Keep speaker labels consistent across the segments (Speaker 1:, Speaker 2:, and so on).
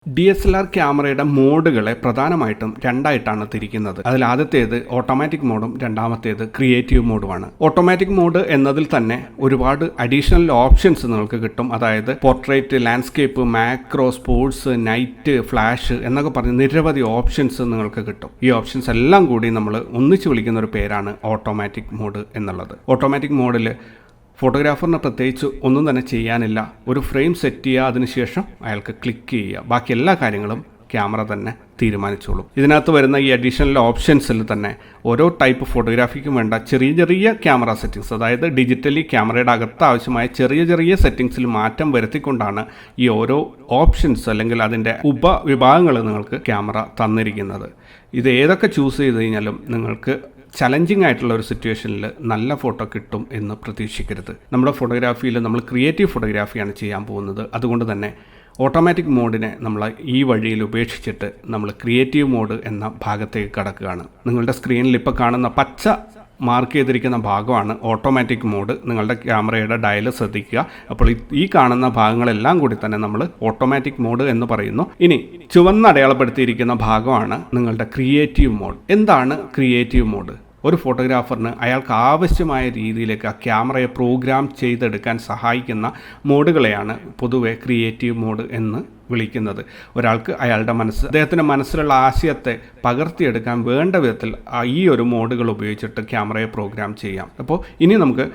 Speaker 1: DSLR ക്യാമറയുടെ മോഡുകളെ പ്രധാനമായിട്ടും രണ്ടായിട്ടാണ് തിരിക്കുന്നത്. അതിൽ ആദ്യത്തേത് ഓട്ടോമാറ്റിക് മോഡും രണ്ടാമത്തേത് ക്രിയേറ്റീവ് മോഡുമാണ്. ഓട്ടോമാറ്റിക് മോഡ് എന്നതിൽ തന്നെ ഒരുപാട് അഡീഷണൽ ഓപ്ഷൻസ് നിങ്ങൾക്ക് കിട്ടും. അതായത് portrait, landscape, macro, sports, night, flash എന്നൊക്കെ പറഞ്ഞ് നിരവധി ഓപ്ഷൻസ് നിങ്ങൾക്ക് കിട്ടും. ഈ ഓപ്ഷൻസ് എല്ലാം കൂടി നമ്മൾ ഒന്നിച്ച് വിളിക്കുന്ന ഒരു പേരാണ് ഓട്ടോമാറ്റിക് മോഡ് എന്നുള്ളത്. ഓട്ടോമാറ്റിക് മോഡിൽ ഫോട്ടോഗ്രാഫറിന് പ്രത്യേകിച്ച് ഒന്നും തന്നെ ചെയ്യാനില്ല. ഒരു ഫ്രെയിം സെറ്റ് ചെയ്യുക, അതിനുശേഷം അയാൾക്ക് ക്ലിക്ക് ചെയ്യുക, ബാക്കി എല്ലാ കാര്യങ്ങളും ക്യാമറ തന്നെ തീരുമാനിച്ചോളും. ഇതിനകത്ത് വരുന്ന ഈ അഡീഷണൽ ഓപ്ഷൻസിൽ തന്നെ ഓരോ ടൈപ്പ് ഫോട്ടോഗ്രാഫിക്കും വേണ്ട ചെറിയ ചെറിയ ക്യാമറ സെറ്റിങ്സ്, അതായത് ഡിജിറ്റലി ക്യാമറയുടെ അകത്ത് ആവശ്യമായ ചെറിയ ചെറിയ സെറ്റിങ്സിൽ മാറ്റം വരുത്തിക്കൊണ്ടാണ് ഈ ഓരോ ഓപ്ഷൻസ് അല്ലെങ്കിൽ അതിൻ്റെ ഉപവിഭാഗങ്ങൾ നിങ്ങൾക്ക് ക്യാമറ തന്നിരിക്കുന്നത്. ഇത് ഏതൊക്കെ ചൂസ് ചെയ്ത് കഴിഞ്ഞാലും നിങ്ങൾക്ക് ചലഞ്ചിങ് ആയിട്ടുള്ള ഒരു സിറ്റുവേഷനിൽ നല്ല ഫോട്ടോ കിട്ടും എന്ന് പ്രതീക്ഷിക്കരുത്. നമ്മുടെ ഫോട്ടോഗ്രാഫിയിൽ നമ്മൾ ക്രിയേറ്റീവ് ഫോട്ടോഗ്രാഫിയാണ് ചെയ്യാൻ പോകുന്നത്. അതുകൊണ്ട് തന്നെ ഓട്ടോമാറ്റിക് മോഡിനെ നമ്മൾ ഈ വഴിയിൽ ഉപേക്ഷിച്ചിട്ട് നമ്മൾ ക്രിയേറ്റീവ് മോഡ് എന്ന ഭാഗത്തേക്ക് കടക്കുകയാണ്. നിങ്ങളുടെ സ്ക്രീനിൽ ഇപ്പോൾ കാണുന്ന പച്ച മാർക്ക് ചെയ്തിരിക്കുന്ന ഭാഗമാണ് ഓട്ടോമാറ്റിക് മോഡ്. നിങ്ങളുടെ ക്യാമറയുടെ ഡയൽ ശ്രദ്ധിക്കുക. അപ്പോൾ ഈ കാണുന്ന ഭാഗങ്ങളെല്ലാം കൂടി തന്നെ നമ്മൾ ഓട്ടോമാറ്റിക് മോഡ് എന്ന് പറയുന്നു. ഇനി ചുവന്ന അടയാളപ്പെടുത്തിയിരിക്കുന്ന ഭാഗമാണ് നിങ്ങളുടെ ക്രിയേറ്റീവ് മോഡ്. എന്താണ് ക്രിയേറ്റീവ് മോഡ്? ഒരു ഫോട്ടോഗ്രാഫറിന് അയാൾക്ക് ആവശ്യമായ രീതിയിലേക്ക് ആ ക്യാമറയെ പ്രോഗ്രാം ചെയ്തെടുക്കാൻ സഹായിക്കുന്ന മോഡുകളെയാണ് പൊതുവെ ക്രിയേറ്റീവ് മോഡ് എന്ന് വിളിക്കുന്നത്. ഒരാൾക്ക് അയാളുടെ അദ്ദേഹത്തിൻ്റെ മനസ്സിലുള്ള ആശയത്തെ പകർത്തിയെടുക്കാൻ വേണ്ട വിധത്തിൽ ഈ ഒരു മോഡുകൾ ഉപയോഗിച്ചിട്ട് ക്യാമറയെ പ്രോഗ്രാം ചെയ്യാം. അപ്പോൾ ഇനി നമുക്ക്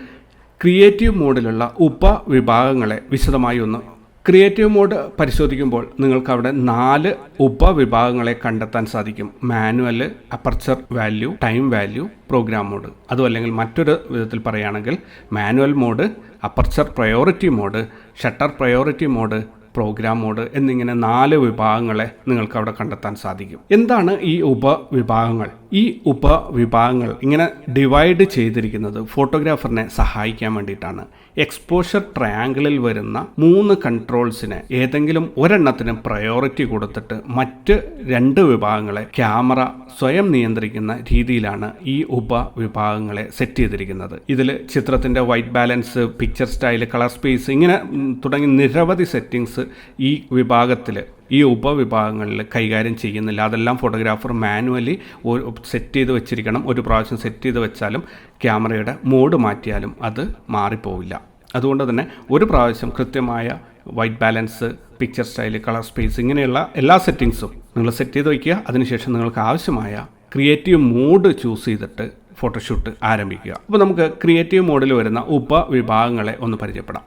Speaker 1: ക്രിയേറ്റീവ് മോഡിലുള്ള ഉപവിഭാഗങ്ങളെ വിശദമായി ഒന്ന് ക്രിയേറ്റീവ് മോഡ് പരിശോധിക്കുമ്പോൾ നിങ്ങൾക്ക് അവിടെ 4 ഉപവിഭാഗങ്ങളെ കണ്ടെത്താൻ സാധിക്കും. Manual, aperture value, time value, program mode. അതും അല്ലെങ്കിൽ മറ്റൊരു വിധത്തിൽ പറയുകയാണെങ്കിൽ manual mode, aperture priority mode, shutter priority mode, program mode എന്നിങ്ങനെ 4 വിഭാഗങ്ങളെ നിങ്ങൾക്ക് അവിടെ കണ്ടെത്താൻ സാധിക്കും. എന്താണ് ഈ ഉപവിഭാഗങ്ങൾ? ഈ ഉപവിഭാഗങ്ങൾ ഇങ്ങനെ ഡിവൈഡ് ചെയ്തിരിക്കുന്നത് ഫോട്ടോഗ്രാഫറിനെ സഹായിക്കാൻ വേണ്ടിയിട്ടാണ്. എക്സ്പോഷർ ട്രയാങ്കിളിൽ വരുന്ന 3 കൺട്രോൾസിന് ഏതെങ്കിലും ഒരെണ്ണത്തിന് പ്രയോറിറ്റി കൊടുത്തിട്ട് മറ്റ് 2 വിഭാഗങ്ങളെ ക്യാമറ സ്വയം നിയന്ത്രിക്കുന്ന രീതിയിലാണ് ഈ ഉപവിഭാഗങ്ങളെ സെറ്റ് ചെയ്തിരിക്കുന്നത്. ഇതിൽ ചിത്രത്തിൻ്റെ white balance, picture style, colour space ഇങ്ങനെ തുടങ്ങി നിരവധി സെറ്റിങ്സ് ഈ വിഭാഗത്തിൽ, ഈ ഉപവിഭാഗങ്ങളിൽ കൈകാര്യം ചെയ്യുന്നില്ല. അതെല്ലാം ഫോട്ടോഗ്രാഫർ മാനുവലി സെറ്റ് ചെയ്ത് വെച്ചിരിക്കണം. ഒരു പ്രാവശ്യം സെറ്റ് ചെയ്ത് വെച്ചാലും ക്യാമറയുടെ മോഡ് മാറ്റിയാലും അത് മാറിപ്പോവില്ല. അതുകൊണ്ട് തന്നെ ഒരു പ്രാവശ്യം കൃത്യമായ white balance, picture style, colour space ഇങ്ങനെയുള്ള എല്ലാ സെറ്റിങ്സും നിങ്ങൾ സെറ്റ് ചെയ്ത് വയ്ക്കുക. അതിനുശേഷം നിങ്ങൾക്ക് ആവശ്യമായ ക്രിയേറ്റീവ് മോഡ് ചൂസ് ചെയ്തിട്ട് ഫോട്ടോഷൂട്ട് ആരംഭിക്കുക. അപ്പോൾ നമുക്ക് ക്രിയേറ്റീവ് മോഡിൽ വരുന്ന ഉപവിഭാഗങ്ങളെ ഒന്ന് പരിചയപ്പെടാം.